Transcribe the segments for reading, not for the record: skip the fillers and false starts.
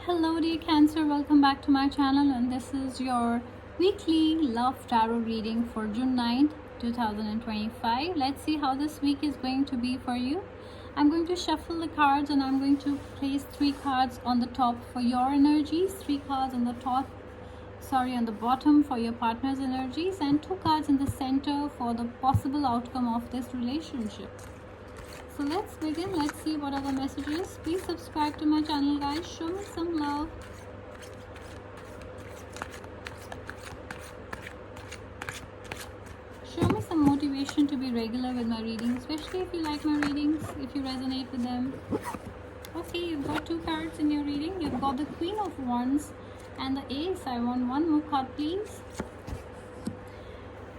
Hello dear Cancer, welcome back to my channel, and this is your weekly love tarot reading for June 9th 2025. Let's see how this week is going to be for you. I'm going to shuffle the cards and I'm going to place 3 cards on the top for your energies, 3 cards on the on the bottom for your partner's energies, and 2 cards in the center for the possible outcome of this relationship. So let's begin. Let's see what are the messages. Please subscribe to my channel, guys. Show me some love. Show me some motivation to be regular with my readings, especially if you like my readings, if you resonate with them. Okay, you've got 2 cards in your reading. You've got the Queen of Wands and the Ace. I want one more card, please.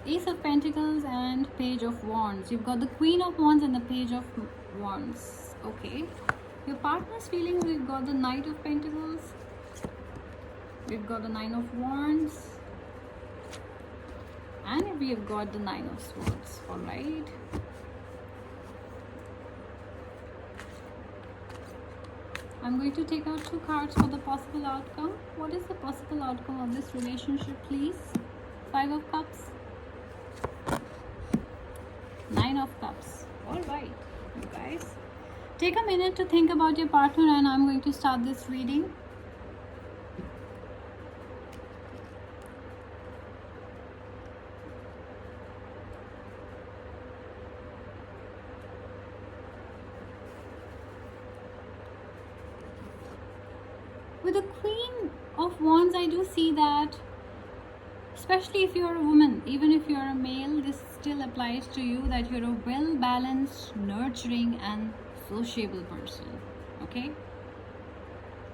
Ace of Pentacles and Page of Wands. You've got the Queen of Wands and the Page of Wands. Okay. Your partner's feelings, we've got the Knight of Pentacles. We've got the Nine of Wands. And we have got the Nine of Swords. Alright. I'm going to take out 2 cards for the possible outcome. What is the possible outcome of this relationship, please? 5 of Cups. 9 of Cups. Alright, you guys. Take a minute to think about your partner and I'm going to start this reading. With the Queen of Wands, I do see that, especially if you're a woman, even if you're a male, this still applies to you, that you're a well-balanced, nurturing and sociable person. Okay?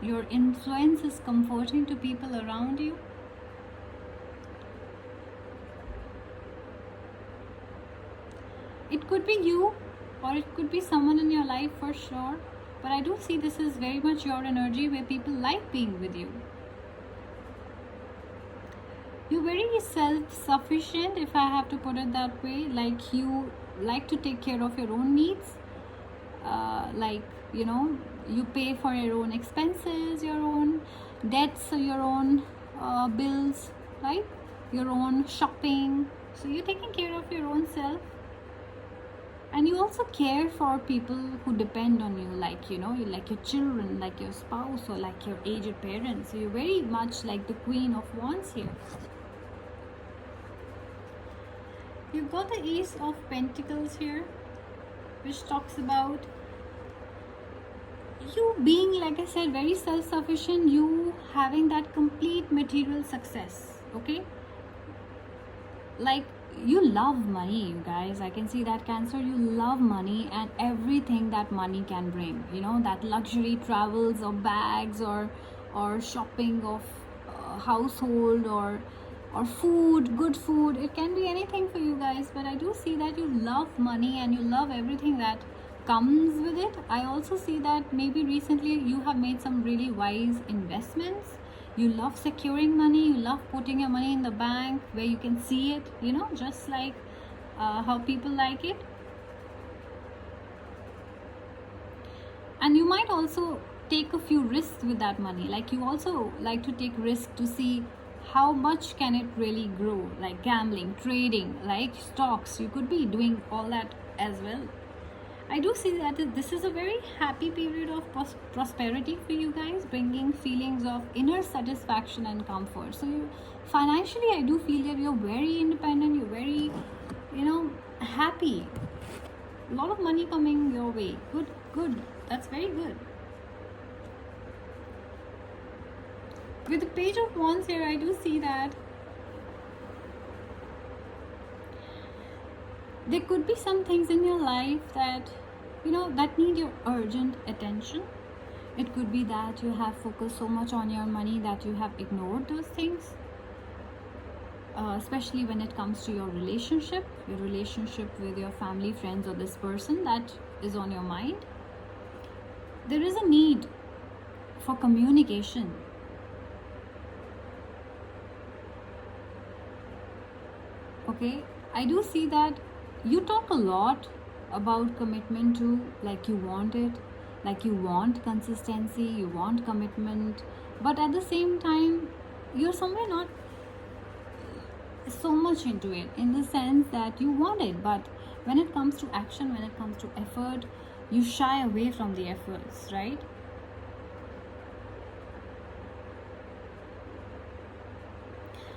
Your influence is comforting to people around you. It could be you or it could be someone in your life for sure. But I do see this is very much your energy where people like being with you. You're very self-sufficient, if I have to put it that way. Like, you like to take care of your own needs. You pay for your own expenses, your own debts, your own bills, right? Your own shopping. So you're taking care of your own self. And you also care for people who depend on you, like, like your children, like your spouse, or like your aged parents. So you're very much like the Queen of Wands here. You've got the Ace of Pentacles here, which talks about you being, like I said, very self-sufficient, you having that complete material success, okay? Like, you love money, you guys. I can see that, Cancer. You love money and everything that money can bring. That luxury travels or bags or shopping of household or food, good food. It can be anything for you guys. But I do see that you love money and you love everything that comes with it. I also see that maybe recently you have made some really wise investments. You love securing money, you love putting your money in the bank where you can see it, just like how people like it. And you might also take a few risks with that money. Like, you also like to take risks to see how much can it really grow, like gambling, trading, like stocks. You could be doing all that as well. I do see that this is a very happy period of prosperity for you guys, bringing feelings of inner satisfaction and comfort. So financially, I do feel that you're very independent, you're very, happy. A lot of money coming your way. Good. That's very good. With the Page of Wands here, I do see that there could be some things in your life that, that need your urgent attention. It could be that you have focused so much on your money that you have ignored those things. Especially when it comes to your relationship with your family, friends, or this person that is on your mind. There is a need for communication. Okay, I do see that you talk a lot about commitment too, like you want it, Like you want consistency, you want commitment, but at the same time you're somewhere not so much into it, in the sense that you want it, but when it comes to action, when it comes to effort, you shy away from the efforts, right?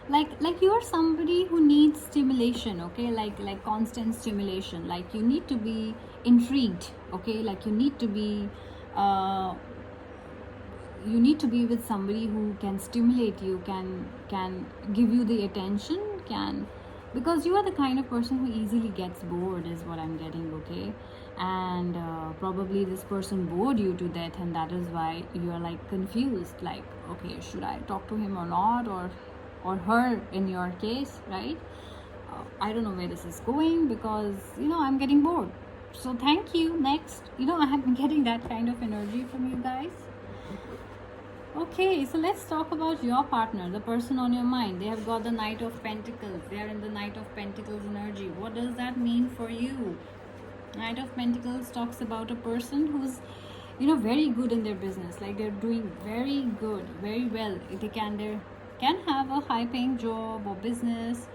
Like you're somebody who needs stimulation, okay, like constant stimulation. Like you need to be intrigued, okay, like uh you need to be with somebody who can stimulate you, can give you the attention, can, because you are the kind of person who easily gets bored, is what I'm getting, okay? And probably this person bored you to death, and that is why you are like confused, like, okay, should I talk to him or not, or her in your case, right? I don't know where this is going, because I'm getting bored. So thank you. Next, I'm getting that kind of energy from you guys. Okay, so let's talk about your partner, the person on your mind. They have got the Knight of Pentacles. They are in the Knight of Pentacles energy. What does that mean for you? Knight of Pentacles talks about a person who's very good in their business. Like they're doing very good, very well. They can have a high paying job or business.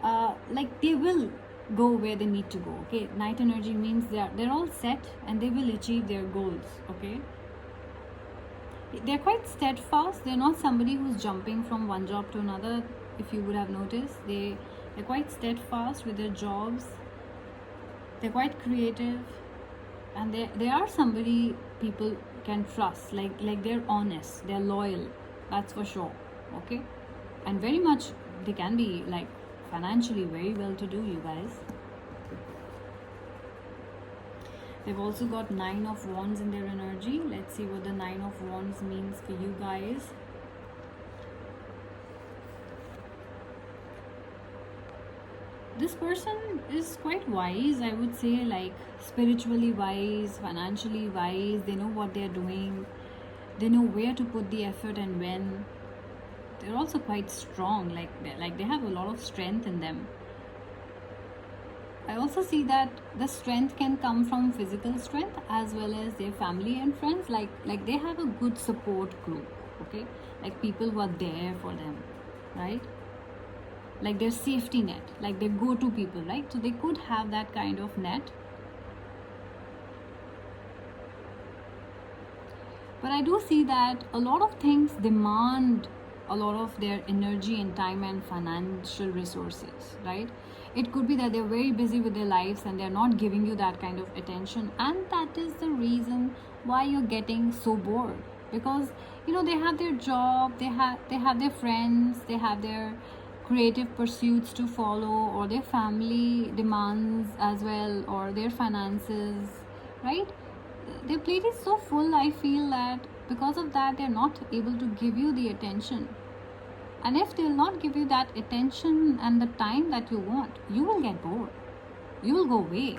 Like they will go where they need to go. Okay, Knight energy means they're all set and they will achieve their goals. Okay, they're quite steadfast. They're not somebody who's jumping from one job to another. If you would have noticed, they're quite steadfast with their jobs. They're quite creative, and they are somebody people can trust. Like they're honest, they're loyal, that's for sure. Okay, and very much they can be like financially very well to do, you guys. They've also got Nine of Wands in their energy. Let's see what the Nine of Wands means for you guys. This person is quite wise, I would say, like spiritually wise, financially wise. They know what they're doing. They know where to put the effort and when. They're also quite strong, like they have a lot of strength in them. I also see that the strength can come from physical strength as well as their family and friends. Like they have a good support group, okay? Like people who are there for them, right? Like their safety net, like their go-to people, right? So they could have that kind of net. But I do see that a lot of things demand a lot of their energy and time and financial resources, right? It could be that they're very busy with their lives and they're not giving you that kind of attention, and that is the reason why you're getting so bored, because they have their job, they have their friends, they have their creative pursuits to follow, or their family demands as well, or their finances, right? Their plate is so full. I feel that because of that they're not able to give you the attention, and if they'll not give you that attention and the time that you want, you will get bored, you will go away.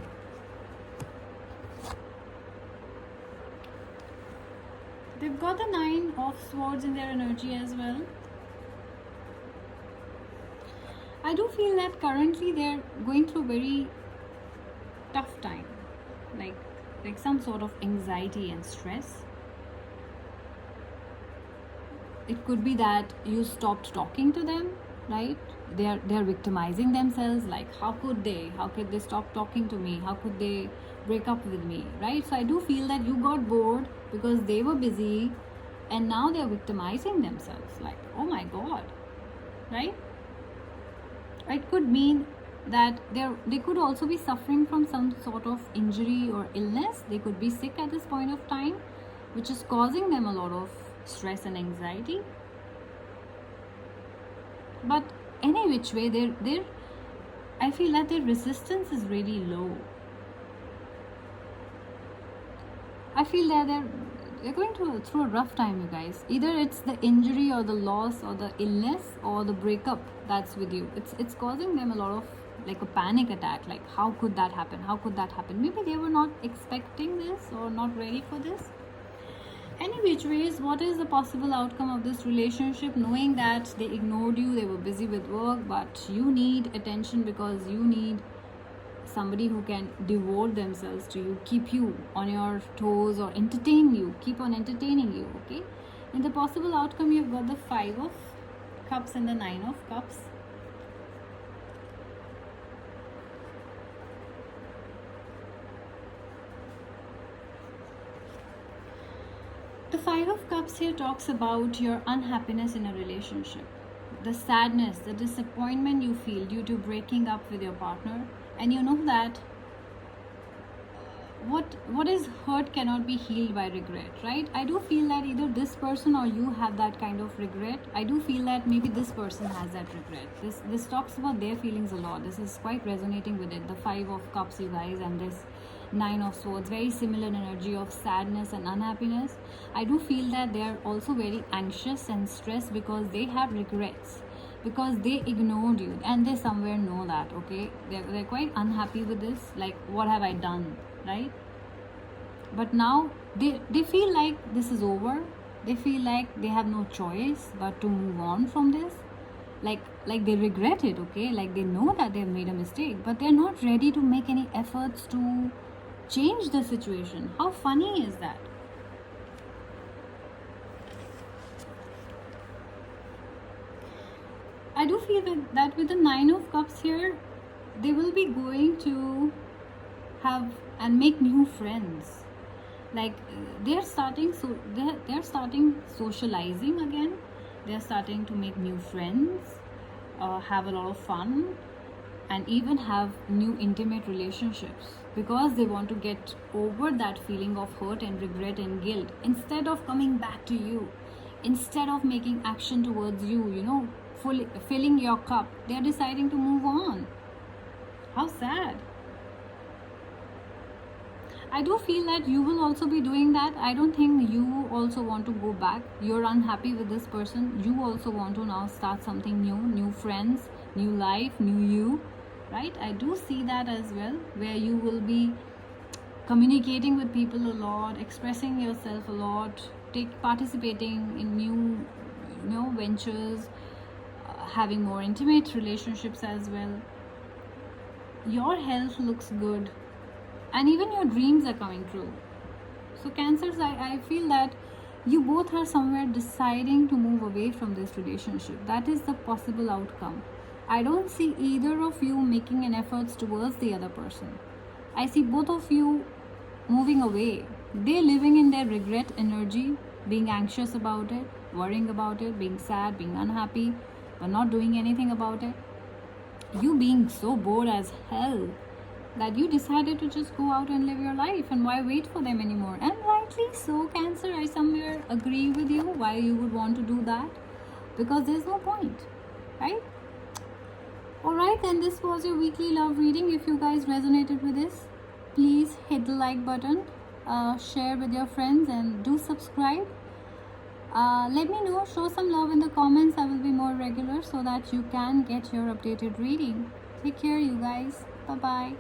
They've got the Nine of Swords in their energy as well. I do feel that currently they're going through very tough time, like some sort of anxiety and stress. It could be that you stopped talking to them, right? They're victimizing themselves, like how could they stop talking to me, how could they break up with me, right? So I do feel that you got bored because they were busy, and now they're victimizing themselves, like, oh my god, right? It could mean that they could also be suffering from some sort of injury or illness. They could be sick at this point of time, which is causing them a lot of stress and anxiety. But any which way, I feel that their resistance is really low. I feel that they're going through a rough time, you guys. Either it's the injury or the loss or the illness or the breakup that's with you. It's causing them a lot of like a panic attack. Like, how could that happen? How could that happen? Maybe they were not expecting this or not ready for this. Any which ways, what is the possible outcome of this relationship? Knowing that they ignored you, they were busy with work, but you need attention because you need somebody who can devote themselves to you, keep you on your toes, or entertain you, keep on entertaining you. Okay, in the possible outcome, you've got the 5 of Cups and the 9 of Cups. The 5 of Cups here talks about your unhappiness in a relationship, the sadness, the disappointment you feel due to breaking up with your partner, and you know that what is hurt cannot be healed by regret, right? I do feel that either this person or you have that kind of regret. I do feel that maybe this person has that regret. This talks about their feelings a lot. This is quite resonating with it. The 5 of Cups, you guys, and this 9 of Swords, very similar energy of sadness and unhappiness. I do feel that they are also very anxious and stressed because they have regrets, because they ignored you, and they somewhere know that. Okay, they're quite unhappy with this, like, what have I done, right? But now they feel like this is over. They feel like they have no choice but to move on from this. Like they regret it. Okay, like they know that they've made a mistake, but they're not ready to make any efforts to change the situation. How funny is that? I do feel that with the 9 of Cups here, they will be going to have and make new friends. Like they're starting socializing again. They're starting to make new friends, have a lot of fun, and even have new intimate relationships, because they want to get over that feeling of hurt and regret and guilt. Instead of coming back to you, instead of making action towards you, filling your cup, they're deciding to move on. How sad. I do feel that you will also be doing that. I don't think you also want to go back. You're unhappy with this person. You also want to now start something new friends, new life, new you, right? I do see that as well, where you will be communicating with people a lot, expressing yourself a lot, participating in new ventures, having more intimate relationships as well. Your health looks good, and even your dreams are coming true. So Cancers, I feel that you both are somewhere deciding to move away from this relationship. That is the possible outcome. I don't see either of you making an effort towards the other person. I see both of you moving away. They're living in their regret energy, being anxious about it, worrying about it, being sad, being unhappy, but not doing anything about it. You being so bored as hell that you decided to just go out and live your life, and why wait for them anymore? And rightly so, Cancer, I somewhere agree with you why you would want to do that, because there's no point, right? Alright, then this was your weekly love reading. If you guys resonated with this, please hit the like button, share with your friends, and do subscribe. Let me know, show some love in the comments. I will be more regular so that you can get your updated reading. Take care, you guys. Bye bye.